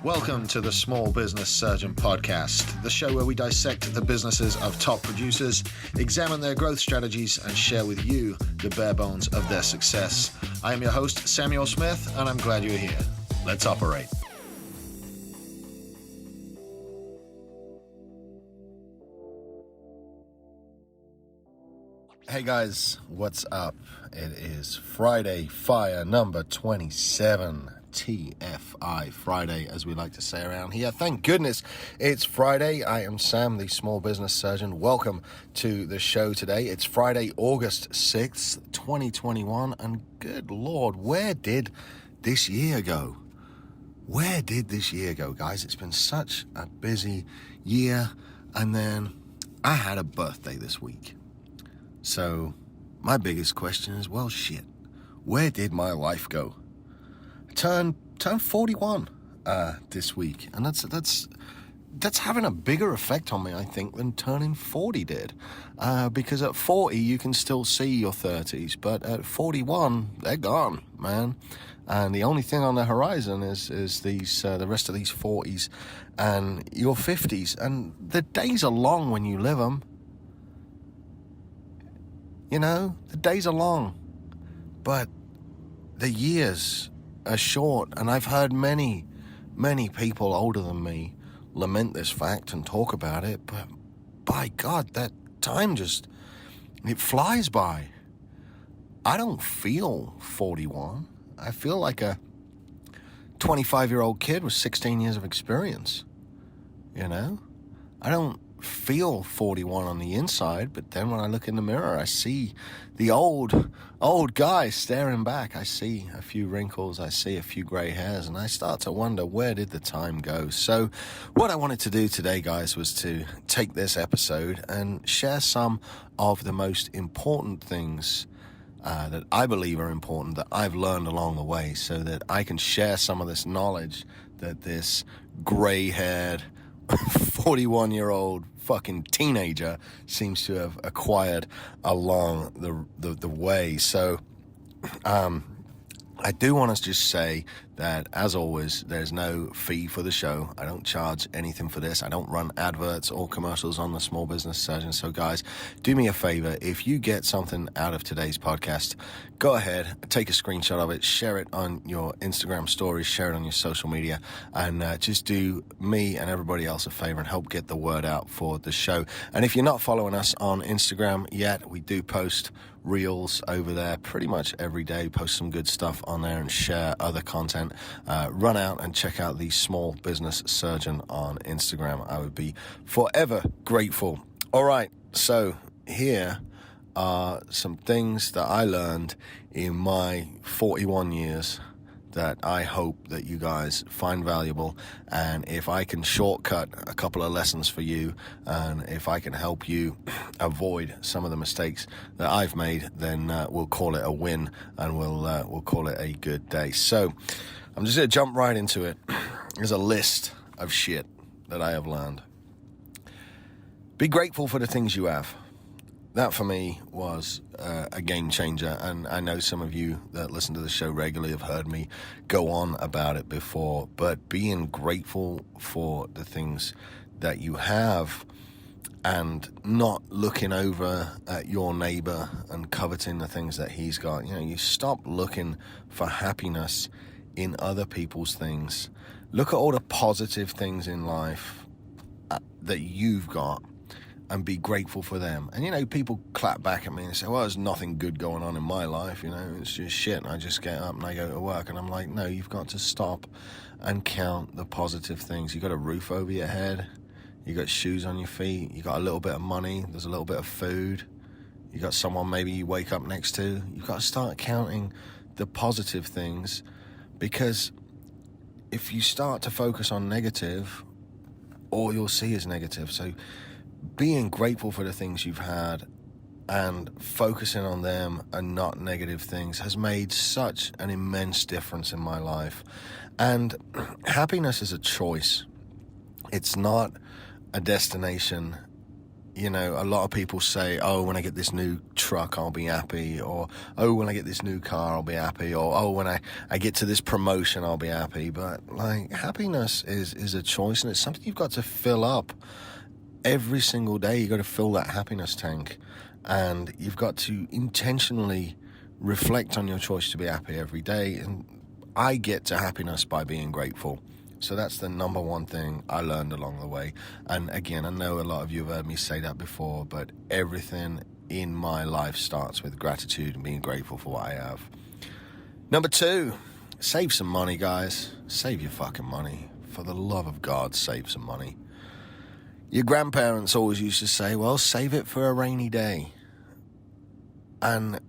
Welcome to the Small Business Surgeon Podcast, the show where we dissect the businesses of top producers, examine their growth strategies, and share with you the bare bones of their success. I am your host, Samuel Smith, and I'm glad you're here. Let's operate. Hey guys, what's up? It is Friday Fire number 27. TFI Friday, as we like to say around here. Thank goodness it's Friday. I am Sam, the Small Business Surgeon. Welcome to the show today. It's Friday, August 6th, 2021, and good Lord, where did this year go? Where did this year go, guys? It's been such a busy year, and then I had a birthday this week. So my biggest question is, well, shit, where did my life go? Turned 41 this week, and that's having a bigger effect on me, I think, than turning 40 did, because at 40 you can still see your 30s, but at 41 they're gone, man. And the only thing on the horizon is these the rest of these 40s and your 50s, and the days are long when you live them. You know, the days are long, but the years are short, and I've heard many people older than me lament this fact and talk about it, but by God, that time it flies by. I don't feel 41. I feel like a 25-year-old kid with 16 years of experience, you know? I don't feel 41 on the inside, but then when I look in the mirror, I see the old guy staring back. I see a few wrinkles, I see a few gray hairs, and I start to wonder, where did the time go? So what I wanted to do today, guys, was to take this episode and share some of the most important things that I believe are important, that I've learned along the way, so that I can share some of this knowledge that this gray-haired 41-year-old fucking teenager seems to have acquired along the way. So I do want to just say that, as always, there's no fee for the show. I don't charge anything for this. I don't run adverts or commercials on the Small Business Surgeon. So guys, do me a favor. If you get something out of today's podcast, go ahead, take a screenshot of it, share it on your Instagram stories, share it on your social media, and just do me and everybody else a favor and help get the word out for the show. And if you're not following us on Instagram yet, we do post reels over there pretty much every day, post some good stuff on there and share other content. Run out and check out the Small Business Surgeon on Instagram. I would be forever grateful. All right, so here are some things that I learned in my 41 years that I hope that you guys find valuable, and if I can shortcut a couple of lessons for you, and if I can help you avoid some of the mistakes that I've made, then we'll call it a win, and we'll call it a good day. So I'm just going to jump right into it. There's a list of shit that I have learned. Be grateful for the things you have. That for me was a game changer, and I know some of you that listen to the show regularly have heard me go on about it before, but being grateful for the things that you have and not looking over at your neighbor and coveting the things that he's got. You know, you stop looking for happiness in other people's things. Look at all the positive things in life that you've got, and be grateful for them. And, you know, people clap back at me and say, well, there's nothing good going on in my life, you know, it's just shit. And I just get up and I go to work, and I'm like, no, you've got to stop and count the positive things. You got a roof over your head, you got shoes on your feet, you got a little bit of money, there's a little bit of food, you got someone maybe you wake up next to. You've got to start counting the positive things, because if you start to focus on negative, all you'll see is negative. So being grateful for the things you've had and focusing on them and not negative things has made such an immense difference in my life. And happiness is a choice. It's not a destination. You know, a lot of people say, oh, when I get this new truck, I'll be happy. Or, oh, when I get this new car, I'll be happy. Or, oh, when I get to this promotion, I'll be happy. But, like, happiness is a choice, and it's something you've got to fill up. Every single day, you've got to fill that happiness tank. And you've got to intentionally reflect on your choice to be happy every day. And I get to happiness by being grateful. So that's the number one thing I learned along the way. And again, I know a lot of you have heard me say that before, but everything in my life starts with gratitude and being grateful for what I have. Number 2, save some money, guys. Save your fucking money. For the love of God, save some money. Your grandparents always used to say, well, save it for a rainy day. And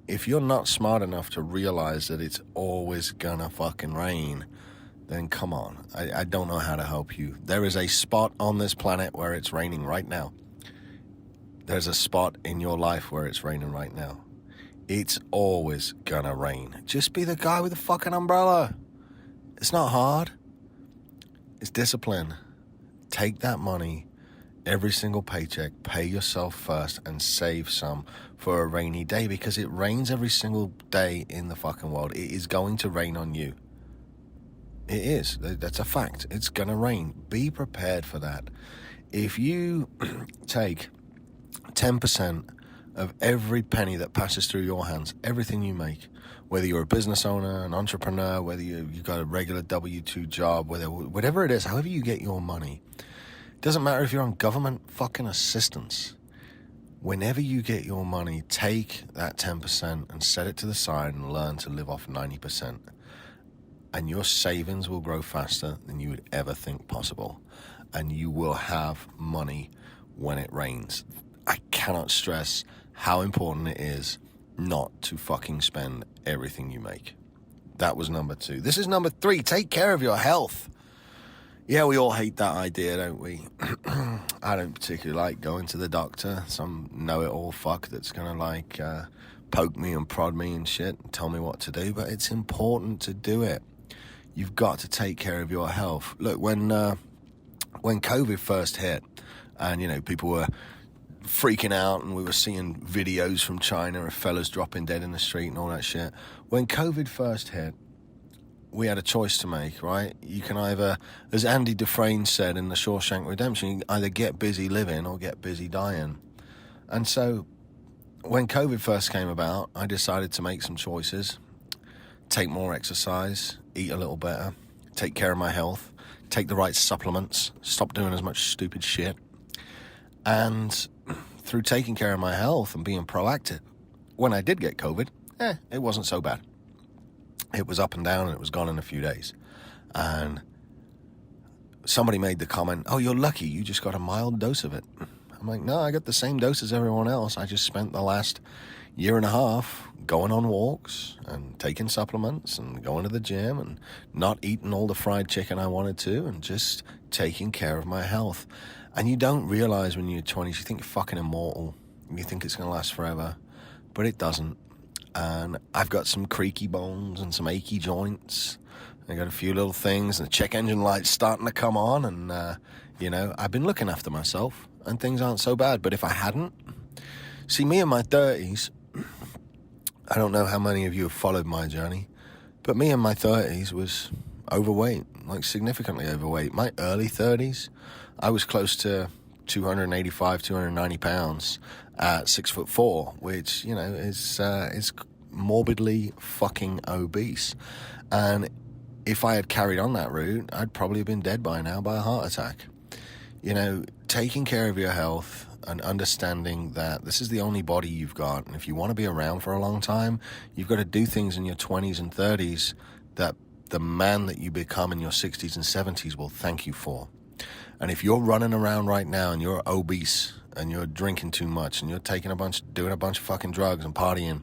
if you're not smart enough to realize that it's always gonna fucking rain, then come on. I don't know how to help you. There is a spot on this planet where it's raining right now. There's a spot in your life where it's raining right now. It's always gonna rain. Just be the guy with the fucking umbrella. It's not hard. It's discipline. Take that money, every single paycheck, pay yourself first and save some for a rainy day, because it rains every single day in the fucking world. It is going to rain on you. It is. That's a fact. It's going to rain. Be prepared for that. If you take 10% of every penny that passes through your hands, everything you make, whether you're a business owner, an entrepreneur, whether you've got a regular W-2 job, whatever it is, however you get your money, it doesn't matter if you're on government fucking assistance. Whenever you get your money, take that 10% and set it to the side and learn to live off 90%. And your savings will grow faster than you would ever think possible. And you will have money when it rains. I cannot stress how important it is not to fucking spend everything you make. That was number 2. This is number 3. Take care of your health. Yeah, we all hate that idea, don't we? I don't particularly like going to the doctor. Some know-it-all fuck that's going to poke me and prod me and shit and tell me what to do. But it's important to do it. You've got to take care of your health. Look, when COVID first hit, and people were freaking out, and we were seeing videos from China of fellas dropping dead in the street and all that shit. When COVID first hit, we had a choice to make, right? You can either, as Andy Dufresne said in The Shawshank Redemption, you can either get busy living or get busy dying. And so when COVID first came about, I decided to make some choices. Take more exercise, eat a little better, take care of my health, take the right supplements, stop doing as much stupid shit. And through taking care of my health and being proactive, when I did get COVID, it wasn't so bad. It was up and down, and it was gone in a few days. And somebody made the comment, oh, you're lucky, you just got a mild dose of it. I'm like, no, I got the same dose as everyone else. I just spent the last year and a half going on walks and taking supplements and going to the gym and not eating all the fried chicken I wanted to, and just taking care of my health. And you don't realize when you're 20s, you think you're fucking immortal. You think it's going to last forever, but it doesn't. And I've got some creaky bones and some achy joints. I got a few little things, and the check engine light's starting to come on. And, I've been looking after myself, and things aren't so bad. But if I hadn't, see, me in my 30s, I don't know how many of you have followed my journey, but me in my 30s was overweight, like significantly overweight. My early 30s, I was close to 285, 290 pounds at 6'4", which, is morbidly fucking obese. And if I had carried on that route, I'd probably have been dead by now by a heart attack. Taking care of your health and understanding that this is the only body you've got. And if you want to be around for a long time, you've got to do things in your 20s and 30s that the man that you become in your 60s and 70s will thank you for. And if you're running around right now and you're obese and you're drinking too much and you're doing a bunch of fucking drugs and partying,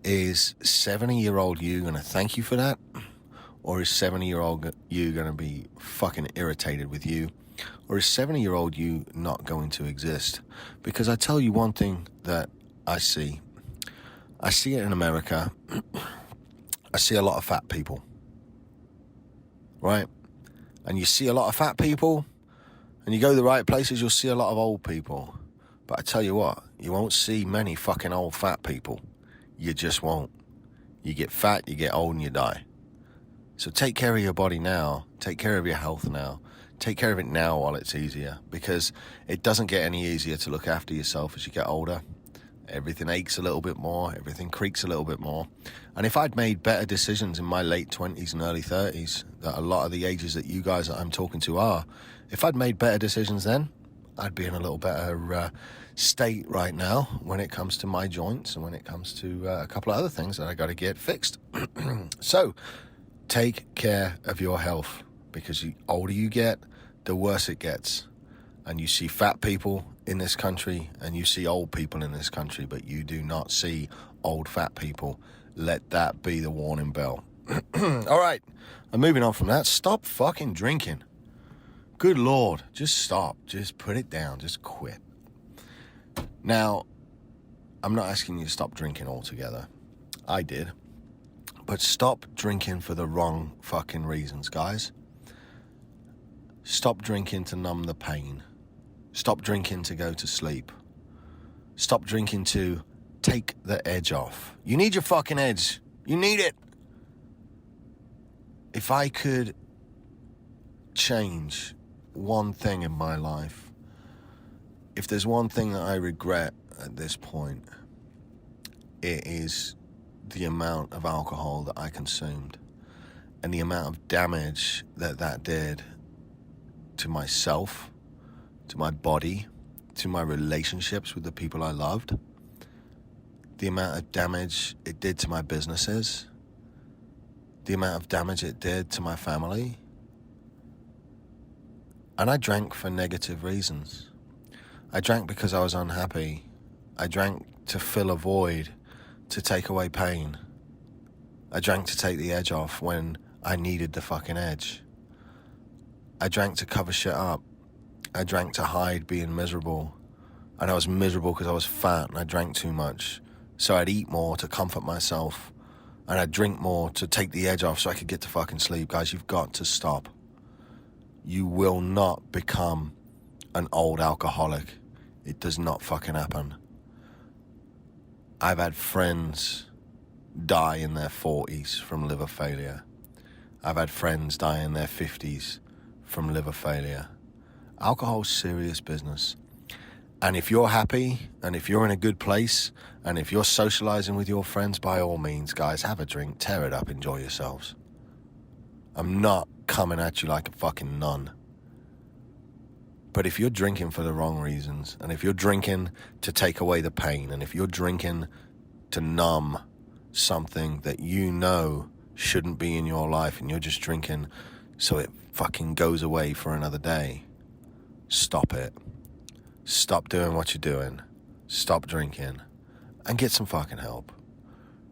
is 70-year-old you going to thank you for that? Or is 70-year-old you going to be fucking irritated with you? Or is 70-year-old you not going to exist? Because I tell you one thing that I see. I see it in America. I see a lot of fat people. Right? And you see a lot of fat people, and you go to the right places, you'll see a lot of old people. But I tell you what, you won't see many fucking old fat people. You just won't. You get fat, you get old, and you die. So take care of your body now. Take care of your health now. Take care of it now while it's easier, because it doesn't get any easier to look after yourself as you get older. Everything aches a little bit more. Everything creaks a little bit more. And if I'd made better decisions in my late 20s and early 30s, that a lot of the ages that you guys that I'm talking to are, if I'd made better decisions then, I'd be in a little better state right now when it comes to my joints and when it comes to a couple of other things that I got to get fixed. So take care of your health, because the older you get, the worse it gets. And you see fat people in this country and you see old people in this country, but you do not see old fat people. Let that be the warning bell. All right, I'm moving on from that. Stop fucking drinking. Good Lord, just stop. Just put it down. Just quit. Now, I'm not asking you to stop drinking altogether. I did. But stop drinking for the wrong fucking reasons, guys. Stop drinking to numb the pain. Stop drinking to go to sleep. Stop drinking to take the edge off. You need your fucking edge. You need it. If I could change one thing in my life, if there's one thing that I regret at this point, it is the amount of alcohol that I consumed and the amount of damage that that did to myself, to my body, to my relationships with the people I loved, the amount of damage it did to my businesses, the amount of damage it did to my family. And I drank for negative reasons. I drank because I was unhappy. I drank to fill a void, to take away pain. I drank to take the edge off when I needed the fucking edge. I drank to cover shit up. I drank to hide being miserable. And I was miserable because I was fat and I drank too much. So I'd eat more to comfort myself. And I'd drink more to take the edge off so I could get to fucking sleep. Guys, you've got to stop. You will not become an old alcoholic. It does not fucking happen. I've had friends die in their 40s from liver failure. I've had friends die in their 50s from liver failure. Alcohol's serious business. And if you're happy, and if you're in a good place, and if you're socializing with your friends, by all means, guys, have a drink, tear it up, enjoy yourselves. I'm not coming at you like a fucking nun. But if you're drinking for the wrong reasons, and if you're drinking to take away the pain, and if you're drinking to numb something that you know shouldn't be in your life, and you're just drinking so it fucking goes away for another day, stop it. Stop doing what you're doing. Stop drinking. And get some fucking help.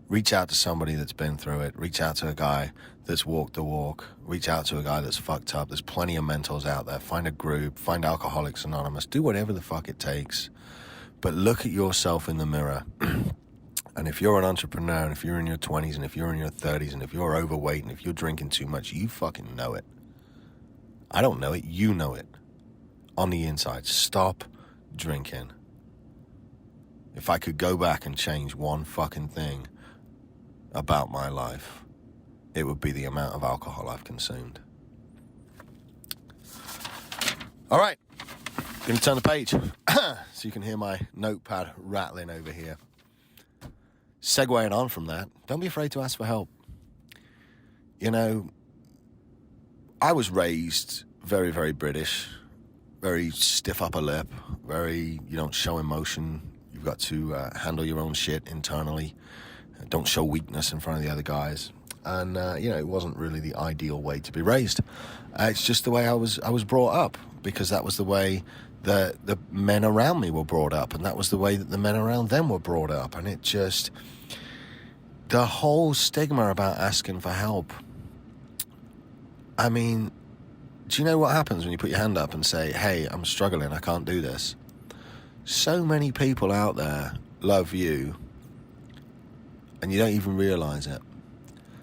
Reach out to somebody that's been through it. Reach out to a guy that's walked the walk. Reach out to a guy that's fucked up. There's plenty of mentors out there. Find a group. Find Alcoholics Anonymous. Do whatever the fuck it takes. But look at yourself in the mirror. And if you're an entrepreneur, and if you're in your 20s, and if you're in your 30s, and if you're overweight, and if you're drinking too much, you fucking know it. I don't know it. You know it. On the inside. Stop drinking. If I could go back and change one fucking thing about my life, it would be the amount of alcohol I've consumed. All right, gonna turn the page so you can hear my notepad rattling over here. Segueing on from that, don't be afraid to ask for help. You know, I was raised very, very British, very stiff upper lip, very, you don't show emotion. You've got to handle your own shit internally. Don't show weakness in front of the other guys. And, it wasn't really the ideal way to be raised. It's just the way I was brought up, because that was the way the men around me were brought up, and that was the way that the men around them were brought up. And it just, the whole stigma about asking for help. I mean, do you know what happens when you put your hand up and say, hey, I'm struggling, I can't do this? So many people out there love you, and you don't even realize it.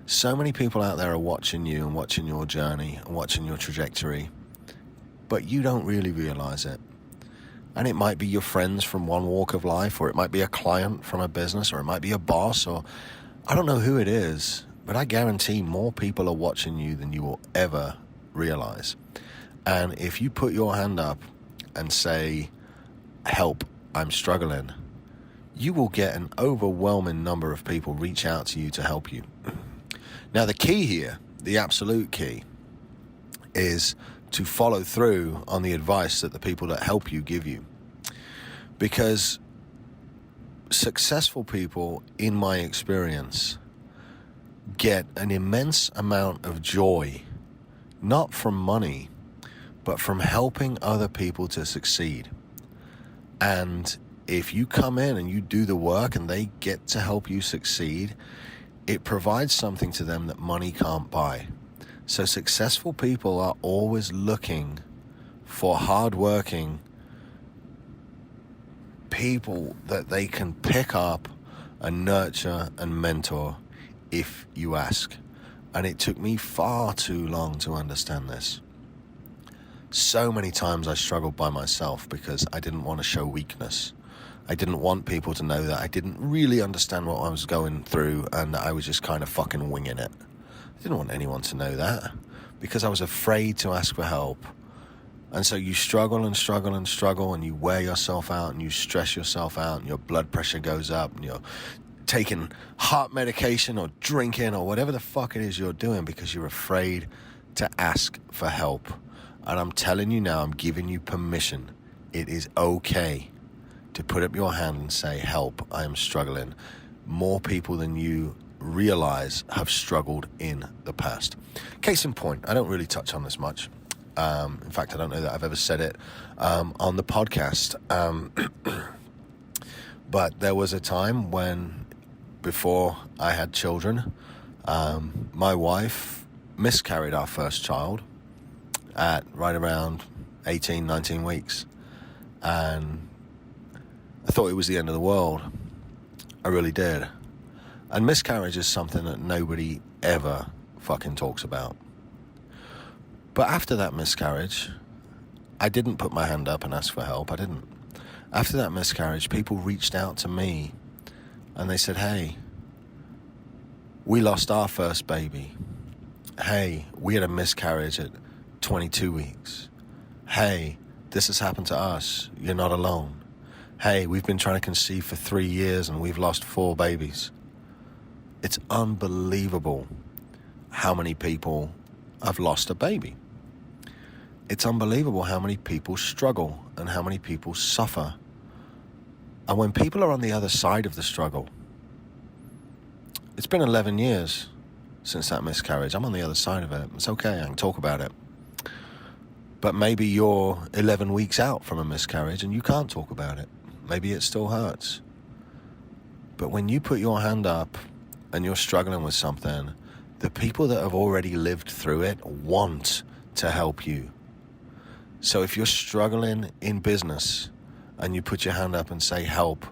So many people out there are watching you and watching your journey and watching your trajectory, but you don't really realize it. And it might be your friends from one walk of life, or it might be a client from a business, or it might be a boss, or I don't know who it is, but I guarantee more people are watching you than you will ever realize. And if you put your hand up and say, help, I'm struggling, you will get an overwhelming number of people reach out to you to help you. Now, the key here, the absolute key, is to follow through on the advice that the people that help you give you. Because successful people, in my experience, get an immense amount of joy, not from money, but from helping other people to succeed. And if you come in and you do the work and they get to help you succeed, it provides something to them that money can't buy. So successful people are always looking for hardworking people that they can pick up and nurture and mentor if you ask. And it took me far too long to understand this. So many times I struggled by myself because I didn't want to show weakness. I didn't want people to know that I didn't really understand what I was going through and that I was just kind of fucking winging it. I didn't want anyone to know that because I was afraid to ask for help. And so you struggle and struggle and struggle, and you wear yourself out and you stress yourself out, and your blood pressure goes up, and you're taking heart medication or drinking or whatever the fuck it is you're doing because you're afraid to ask for help. And I'm telling you now, I'm giving you permission. It is okay to put up your hand and say, help, I am struggling. More people than you realize have struggled in the past. Case in point, I don't really touch on this much. In fact, I don't know that I've ever said it on the podcast. But there was a time when, before I had children, my wife miscarried our first child at right around 18, 19 weeks. And I thought it was the end of the world. I really did. And miscarriage is something that nobody ever fucking talks about. But after that miscarriage, I didn't put my hand up and ask for help. I didn't. After that miscarriage, people reached out to me and they said, hey, we lost our first baby. Hey, we had a miscarriage at 22 weeks. Hey, this has happened to us. You're not alone. Hey, we've been trying to conceive for 3 years and we've lost 4 babies. It's unbelievable how many people have lost a baby. It's unbelievable how many people struggle and how many people suffer. And when people are on the other side of the struggle, it's been 11 years since that miscarriage. I'm on the other side of it. It's okay, I can talk about it. But maybe you're 11 weeks out from a miscarriage and you can't talk about it. Maybe it still hurts. But when you put your hand up and you're struggling with something, the people that have already lived through it want to help you. So if you're struggling in business and you put your hand up and say help,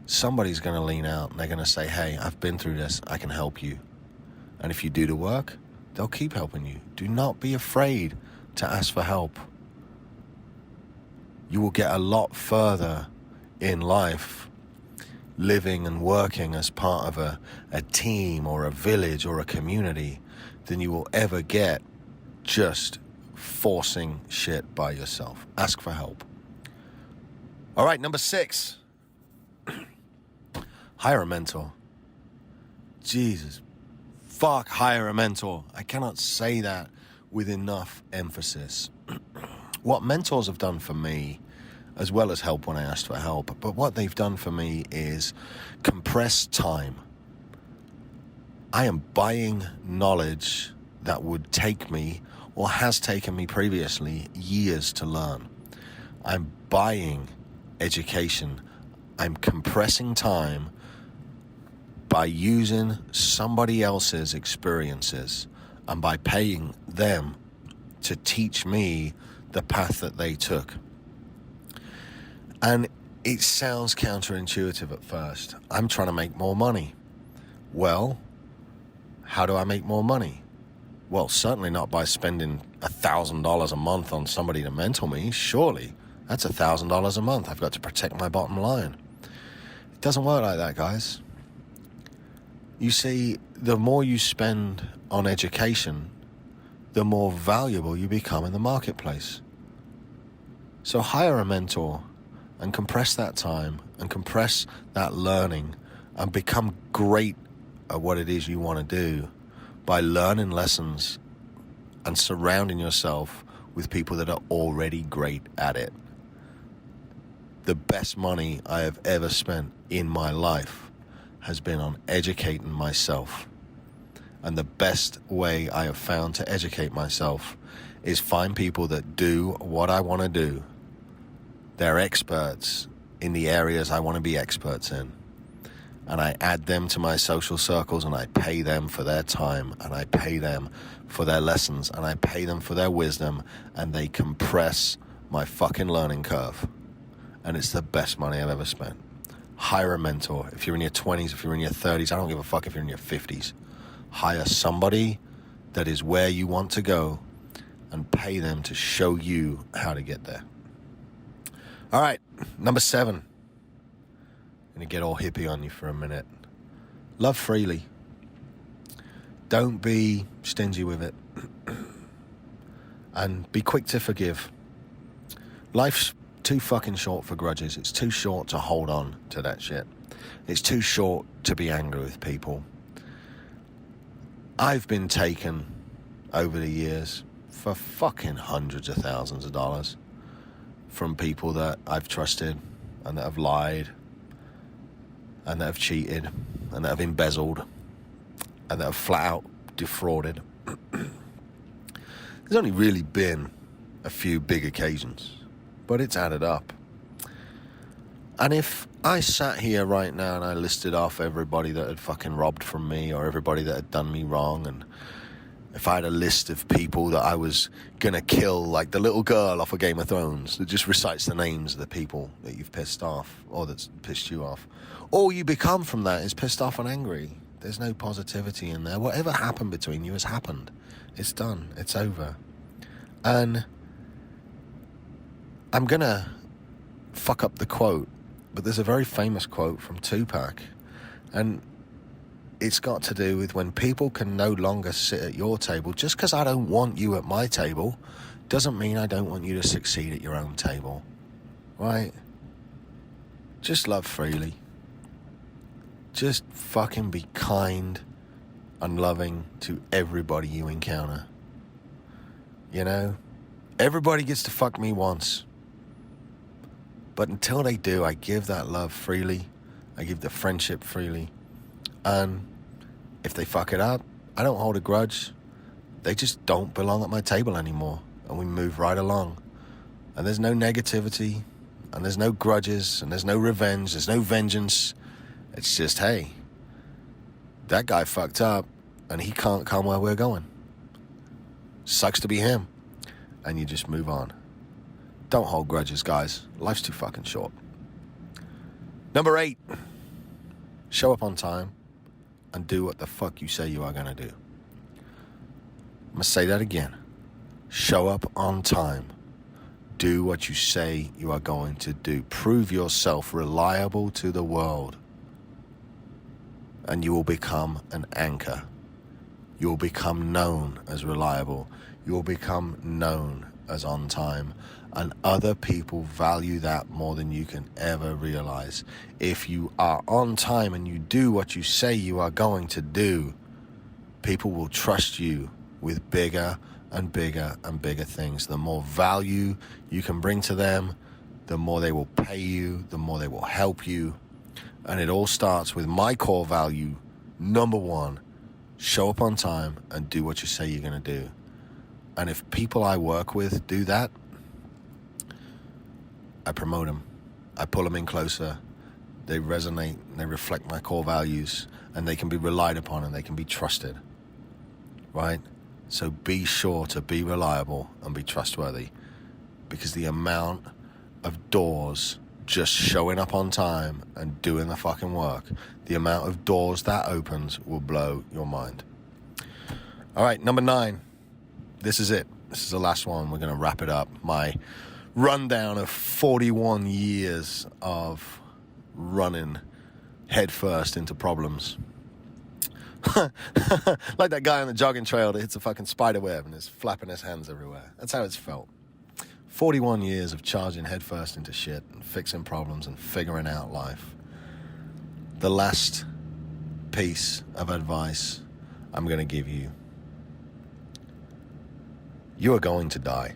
somebody's going to lean out and they're going to say, hey, I've been through this, I can help you. And if you do the work, they'll keep helping you. Do not be afraid to ask for help. You will get a lot further in life living and working as part of a team or a village or a community than you will ever get just forcing shit by yourself. Ask for help. All right, number 6. Hire a mentor. Jesus. Fuck, hire a mentor. I cannot say that with enough emphasis. What mentors have done for me, as well as help when I asked for help, but what they've done for me is compress time. I am buying knowledge that would take me, or has taken me previously, years to learn. I'm buying education. I'm compressing time by using somebody else's experiences and by paying them to teach me the path that they took. And it sounds counterintuitive at first. I'm trying to make more money. Well, how do I make more money? Well, certainly not by spending $1,000 a month on somebody to mentor me. Surely, That's $1,000 a month. I've got to protect my bottom line. It doesn't work like that, guys. You see, the more you spend on education, the more valuable you become in the marketplace. So hire a mentor and compress that time and compress that learning and become great at what it is you want to do by learning lessons and surrounding yourself with people that are already great at it. The best money I have ever spent in my life has been on educating myself. And the best way I have found to educate myself is find people that do what I want to do. They're experts in the areas I want to be experts in. And I add them to my social circles, and I pay them for their time, and I pay them for their lessons, and I pay them for their wisdom, and they compress my fucking learning curve. And it's the best money I've ever spent. Hire a mentor. If you're in your 20s, if you're in your 30s, I don't give a fuck if you're in your 50s. Hire somebody that is where you want to go and pay them to show you how to get there. All right, number 7. I'm going to get all hippie on you for a minute. Love freely. Don't be stingy with it. And be quick to forgive. Life's too fucking short for grudges. It's too short to hold on to that shit. It's too short to be angry with people. I've been taken over the years for fucking hundreds of thousands of dollars from people that I've trusted and that have lied and that have cheated and that have embezzled and that have flat out defrauded. There's only really been a few big occasions, but it's added up. And if I sat here right now and I listed off everybody that had fucking robbed from me or everybody that had done me wrong, and if I had a list of people that I was going to kill, like the little girl off of Game of Thrones that just recites the names of the people that you've pissed off or that's pissed you off, all you become from that is pissed off and angry. There's no positivity in there. Whatever happened between you has happened. It's done. It's over. And I'm going to fuck up the quote, but there's a very famous quote from Tupac, and it's got to do with when people can no longer sit at your table. Just because I don't want you at my table doesn't mean I don't want you to succeed at your own table, right? Just love freely. Just fucking be kind and loving to everybody you encounter. You know, everybody gets to fuck me once. But until they do, I give that love freely. I give the friendship freely. And if they fuck it up, I don't hold a grudge. They just don't belong at my table anymore. And we move right along. And there's no negativity. And there's no grudges. And there's no revenge. There's no vengeance. It's just, hey, that guy fucked up. And he can't come where we're going. Sucks to be him. And you just move on. Don't hold grudges, guys. Life's too fucking short. Number 8. Show up on time and do what the fuck you say you are going to do. I'm going to say that again. Show up on time. Do what you say you are going to do. Prove yourself reliable to the world. And you will become an anchor. You will become known as reliable. You will become known as on time. And other people value that more than you can ever realize. If you are on time and you do what you say you are going to do, people will trust you with bigger and bigger and bigger things. The more value you can bring to them, the more they will pay you, the more they will help you. And it all starts with my core value, number 1, show up on time and do what you say you're going to do. And if people I work with do that, I promote them. I pull them in closer. They resonate, they reflect my core values, and they can be relied upon and they can be trusted, right? So be sure to be reliable and be trustworthy, because the amount of doors just showing up on time and doing the fucking work, the amount of doors that opens will blow your mind. All right, number 9. This is it. This is the last one. We're going to wrap it up. My rundown of 41 years of running headfirst into problems. Like that guy on the jogging trail that hits a fucking spider web and is flapping his hands everywhere. That's how it's felt. 41 years of charging headfirst into shit and fixing problems and figuring out life. The last piece of advice I'm going to give you. You are going to die.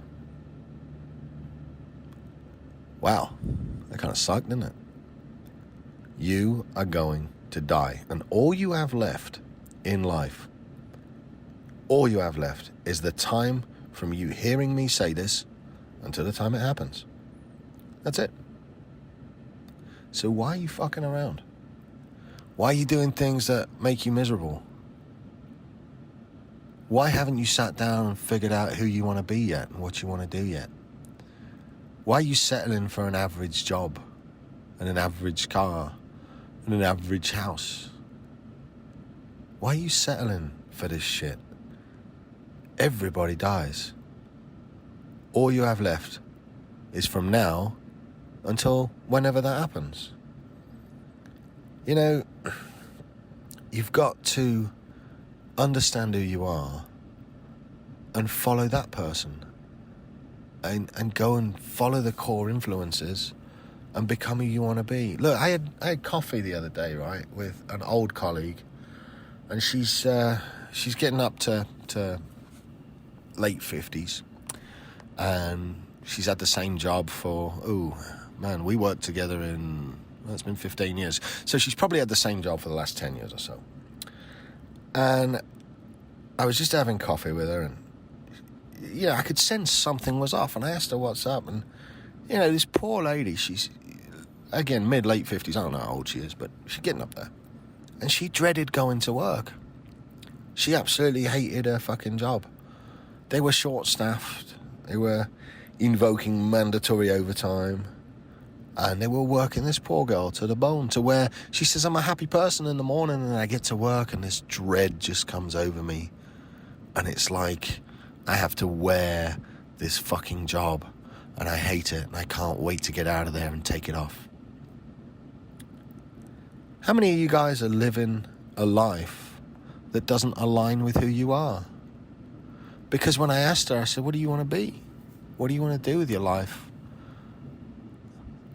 Wow, that kind of sucked, didn't it? You are going to die. And all you have left in life, all you have left is the time from you hearing me say this until the time it happens. That's it. So why are you fucking around? Why are you doing things that make you miserable? Why haven't you sat down and figured out who you want to be yet and what you want to do yet? Why are you settling for an average job and an average car and an average house? Why are you settling for this shit? Everybody dies. All you have left is from now until whenever that happens. You know, you've got to understand who you are and follow that person. And go and follow the core influences and become who you want to be. Look, I had coffee the other day, right, with an old colleague, and she's getting up to late 50s, and she's had the same job for, we worked together it's been 15 years. So she's probably had the same job for the last 10 years or so. And I was just having coffee with her, and I could sense something was off, and I asked her what's up, and this poor lady, she's again mid-late 50s, I don't know how old she is, but she's getting up there, and she dreaded going to work. She absolutely hated her fucking job. They were short-staffed, they were invoking mandatory overtime, and they were working this poor girl to the bone, to where she says, I'm a happy person in the morning, and I get to work, and this dread just comes over me, and it's like I have to wear this fucking job, and I hate it, and I can't wait to get out of there and take it off. How many of you guys are living a life that doesn't align with who you are? Because when I asked her, I said, what do you want to be? What do you want to do with your life?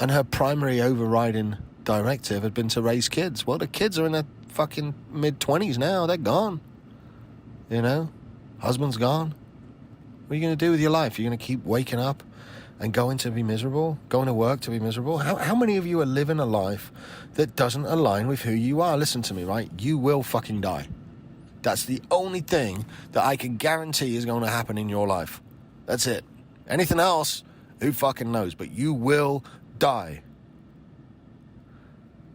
And her primary overriding directive had been to raise kids. Well, the kids are in their fucking mid-20s now. They're gone. Husband's gone. What are you going to do with your life? You're going to keep waking up and going to be miserable? Going to work to be miserable? How many of you are living a life that doesn't align with who you are? Listen to me, right? You will fucking die. That's the only thing that I can guarantee is going to happen in your life. That's it. Anything else, who fucking knows? But you will die.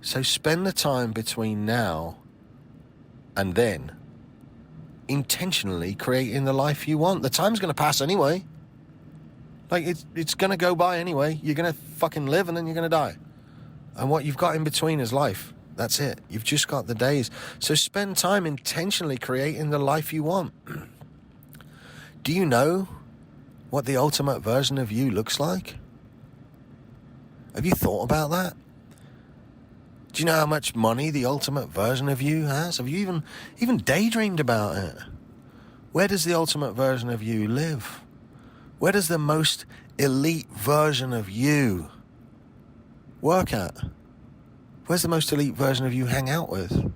So spend the time between now and then intentionally creating the life you want. The time's going to pass anyway. Like, it's going to go by anyway. You're going to fucking live and then you're going to die. And what you've got in between is life. That's it. You've just got the days. So spend time intentionally creating the life you want. Do you know what the ultimate version of you looks like? Have you thought about that? Do you know how much money the ultimate version of you has? Have you even daydreamed about it? Where does the ultimate version of you live? Where does the most elite version of you work at? Where's the most elite version of you hang out with?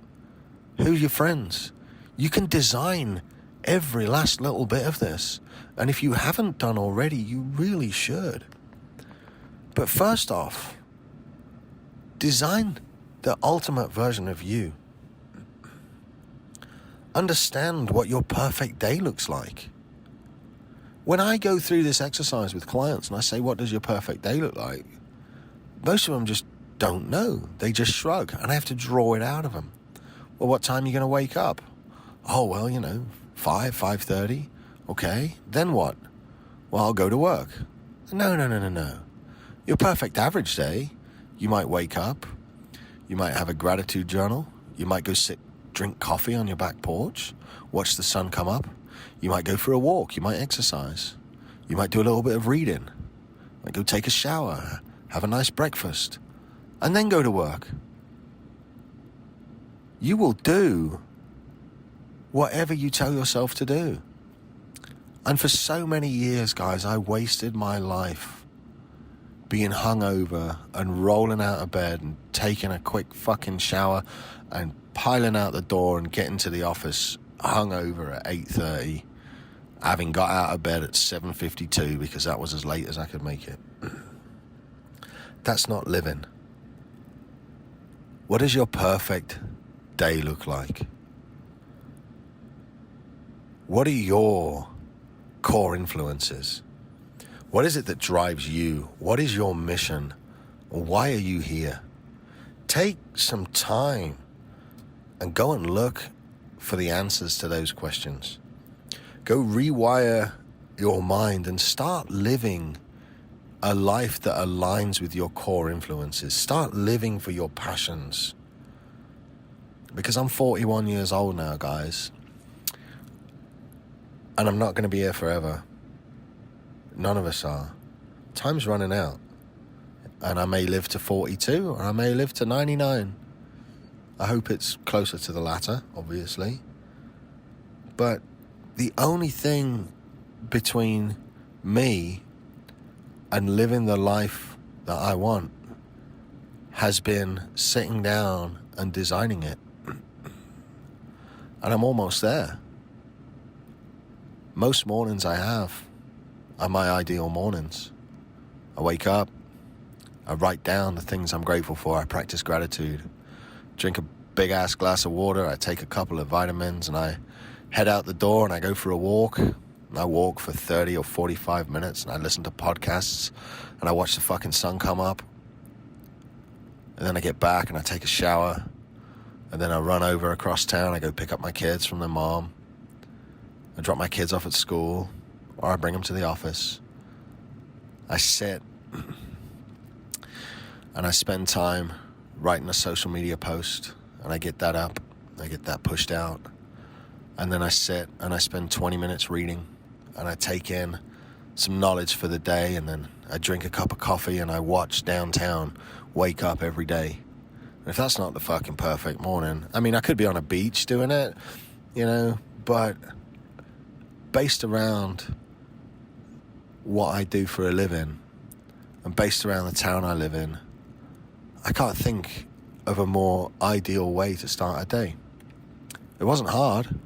Who's your friends? You can design every last little bit of this. And if you haven't done already, you really should. But first off, design the ultimate version of you. Understand what your perfect day looks like. When I go through this exercise with clients and I say, what does your perfect day look like? Most of them just don't know. They just shrug, and I have to draw it out of them. Well, what time are you going to wake up? Oh, well, 5:30. Okay, then what? Well, I'll go to work. No. Your perfect average day, you might wake up. You might have a gratitude journal. You might go drink coffee on your back porch, watch the sun come up. You might go for a walk. You might exercise. You might do a little bit of reading. Like, go take a shower, have a nice breakfast, and then go to work. You will do whatever you tell yourself to do. And for so many years, guys, I wasted my life being hungover and rolling out of bed and taking a quick fucking shower and piling out the door and getting to the office hungover at 8:30, having got out of bed at 7:52 because that was as late as I could make it. That's not living. What does your perfect day look like? What are your core influences? What is it that drives you? What is your mission? Why are you here? Take some time and go and look for the answers to those questions. Go rewire your mind and start living a life that aligns with your core influences. Start living for your passions. Because I'm 41 years old now, guys. And I'm not going to be here forever. None of us are. Time's running out. And I may live to 42 or I may live to 99. I hope it's closer to the latter, obviously. But the only thing between me and living the life that I want has been sitting down and designing it. And I'm almost there. Most mornings I have are my ideal mornings. I wake up, I write down the things I'm grateful for, I practice gratitude, drink a big ass glass of water, I take a couple of vitamins, and I head out the door and I go for a walk. And I walk for 30 or 45 minutes and I listen to podcasts and I watch the fucking sun come up. And then I get back and I take a shower. And then I run over across town, I go pick up my kids from their mom. I drop my kids off at school, or I bring them to the office. I sit and I spend time writing a social media post, and I get that up, I get that pushed out. And then I sit and I spend 20 minutes reading, and I take in some knowledge for the day, and then I drink a cup of coffee and I watch downtown wake up every day. And if that's not the fucking perfect morning, I mean, I could be on a beach doing it, but based around what I do for a living and based around the town I live in, I can't think of a more ideal way to start a day. It wasn't hard.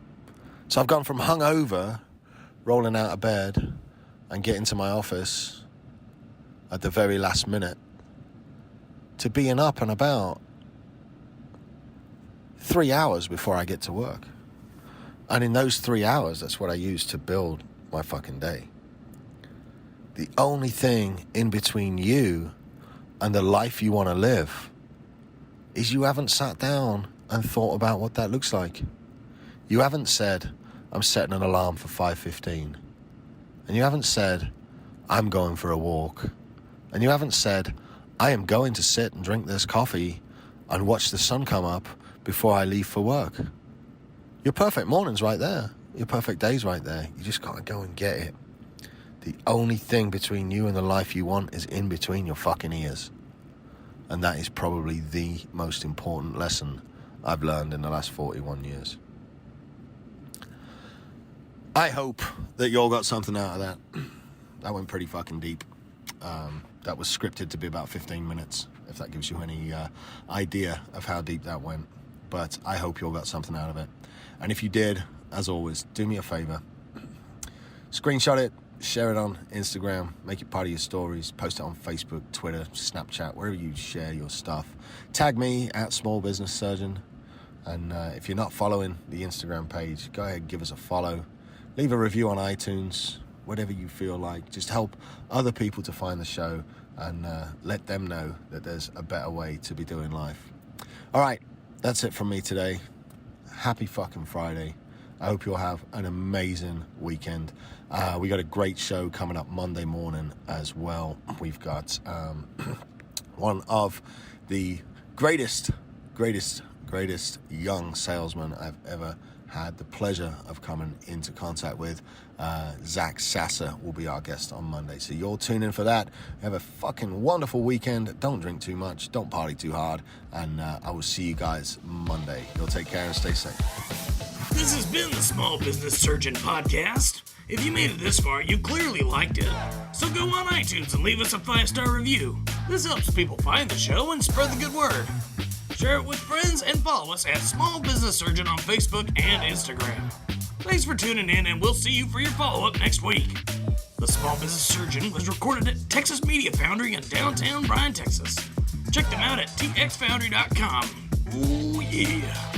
So I've gone from hungover, rolling out of bed and getting to my office at the very last minute, to being up and about 3 hours before I get to work. And in those 3 hours, that's what I use to build my fucking day. The only thing in between you and the life you want to live is you haven't sat down and thought about what that looks like. You haven't said, I'm setting an alarm for 5:15. And you haven't said, I'm going for a walk. And you haven't said, I am going to sit and drink this coffee and watch the sun come up before I leave for work. Your perfect morning's right there. Your perfect day's right there. You just gotta go and get it. The only thing between you and the life you want is in between your fucking ears. And that is probably the most important lesson I've learned in the last 41 years. I hope that you all got something out of that. That went pretty fucking deep. That was scripted to be about 15 minutes, if that gives you any idea of how deep that went. But I hope you all got something out of it. And if you did, as always, do me a favor. Screenshot it, share it on Instagram, make it part of your stories, post it on Facebook, Twitter, Snapchat, wherever you share your stuff. Tag me at Small Business Surgeon. And if you're not following the Instagram page, go ahead and give us a follow. Leave a review on iTunes, whatever you feel like. Just help other people to find the show and let them know that there's a better way to be doing life. All right, that's it from me today. Happy fucking Friday. I hope you'll have an amazing weekend. We got a great show coming up Monday morning as well. We've got one of the greatest young salesmen I've ever had the pleasure of coming into contact with. Zach Sasser will be our guest on Monday. So you'll tune in for that. Have a fucking wonderful weekend. Don't drink too much. Don't party too hard. And I will see you guys Monday. You'll take care and stay safe. This has been the Small Business Surgeon Podcast. If you made it this far, you clearly liked it. So go on iTunes and leave us a 5-star review. This helps people find the show and spread the good word. Share it with friends and follow us at Small Business Surgeon on Facebook and Instagram. Thanks for tuning in, and we'll see you for your follow-up next week. The Small Business Surgeon was recorded at Texas Media Foundry in downtown Bryan, Texas. Check them out at txfoundry.com. Ooh, yeah.